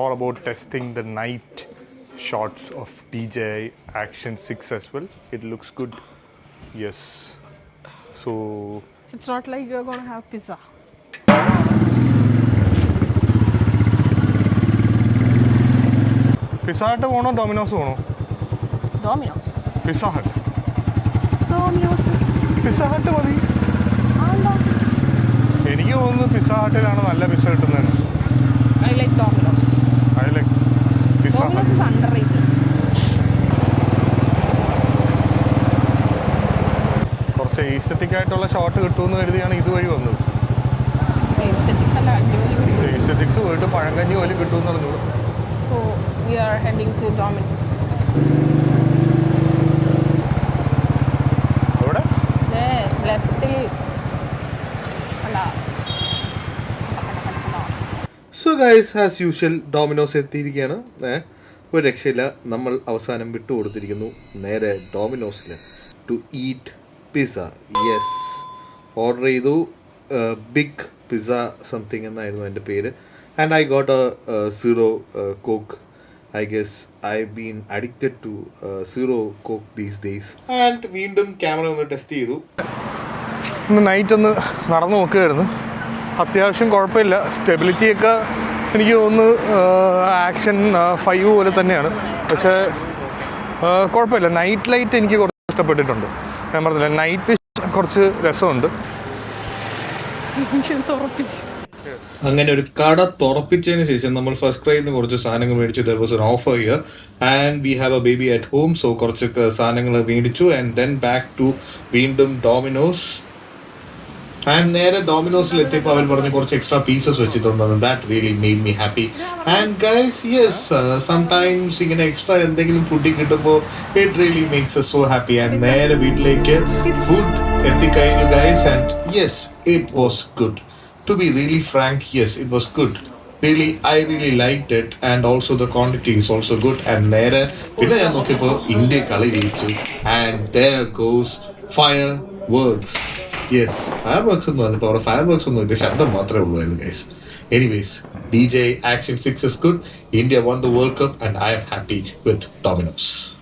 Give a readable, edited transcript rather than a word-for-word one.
all about testing the night shots of DJI Action 6 as well. It looks good. Yes. So it's not like you're gonna have pizza. Pizza Hut പോണോ dominoes പോണോ? Domino's. Pizza Hut. Domino's. Pizza Hut മതി. ആണോ? എനിക്ക് തോന്നുന്നു pizza ഹട്ടിലാണ് നല്ല pizza കിട്ടുന്നതെന്ന്. I like Domino's. I like Pizza Hut. Domino's is underrated. കുറച്ച് aesthetic ആയിട്ടുള്ള ഷോട്ട് കിട്ടുമെന്ന് കരുതിയാണ് ഇതുവഴി വന്നത്. Aesthetics അല്ല, അടിപൊളി. ഈസ്തറ്റിക്സ് പോയിട്ട് പഴങ്കഞ്ഞി പോലും കിട്ടുമെന്ന് പറഞ്ഞു. So we are heading to Domino's. എവിടെ? There, left-ൽ കണ്ടാ. So guys as usual Domino's എത്തിയിരിക്കുകയാണ്. ഒരു രക്ഷയില്ല, നമ്മൾ അവസാനം വിട്ടുകൊടുത്തിരിക്കുന്നു നേരെ ഡോമിനോസിൽ to eat pizza. Yes, order ചെയ്തു. ബിഗ് പിസ്സ സംതിങ് എന്നായിരുന്നു എൻ്റെ പേര്. And I got a zero coke. I guess I've been addicted to zero coke these days. And വീണ്ടും ക്യാമറ ഒന്ന് ടെസ്റ്റ് ചെയ്തു. ഇന്ന് നൈറ്റ് ഒന്ന് നടന്നു നോക്കുകയായിരുന്നു. അത്യാവശ്യം കുഴപ്പമില്ല. സ്റ്റെബിലിറ്റിയൊക്കെ എനിക്ക് തോന്നുന്നു ആക്ഷൻ 5 പോലെ തന്നെയാണ്. പക്ഷേ കുഴപ്പമില്ല. നൈറ്റ് ലൈറ്റ് എനിക്ക് കുറച്ച് ഇഷ്ടപ്പെട്ടിട്ടുണ്ട്. ഞാൻ പറഞ്ഞില്ല, നൈറ്റ് വിഷൻ കുറച്ച് രസമുണ്ട്. അങ്ങനെ ഒരു കട തുറപ്പിച്ചതിന് ശേഷം നമ്മൾ ഫസ്റ്റ് ക്രൈയിൽ നിന്ന് കുറച്ച് സാധനങ്ങൾ മേടിച്ചു. There was an offer here and we have a baby at home. So കുറച്ച് സാധനങ്ങൾ മേടിച്ചു ആൻഡ് ദെൻ ബാക്ക് ടു വീണ്ടും ഡോമിനോസ്. ആൻഡ് നേരെ ഡോമിനോസിൽ എത്തിയപ്പോൾ അവർ പറഞ്ഞ് കുറച്ച് എക്സ്ട്രാ പീസസ് വെച്ചിട്ടുണ്ടെന്ന്. That really made me happy. And guys, yes, sometimes ഇങ്ങനെ എക്സ്ട്രാ എന്തെങ്കിലും ഫുഡ് കിട്ടുമ്പോൾ it really makes us so happy. And നേരെ വീട്ടിലേക്ക് ഫുഡ് എത്തിക്കഴിഞ്ഞു guys. And yes, it was good. To be really frank, yes, it was good. Really, I really liked it, and also the quantity is also good. And നേരെ പിന്നെ ഞാൻ നോക്കിയപ്പോൾ India കളി ജയിച്ചു. And there goes fireworks. Yes, fireworks ഒന്നും പറഞ്ഞപ്പോൾ അവിടെ fireworks ഒന്നും ഇല്ല, ശബ്ദം മാത്രമേ ഉള്ളൂ guys. Anyways, DJI Action 6 is good. India won the World Cup and I am happy with Domino's.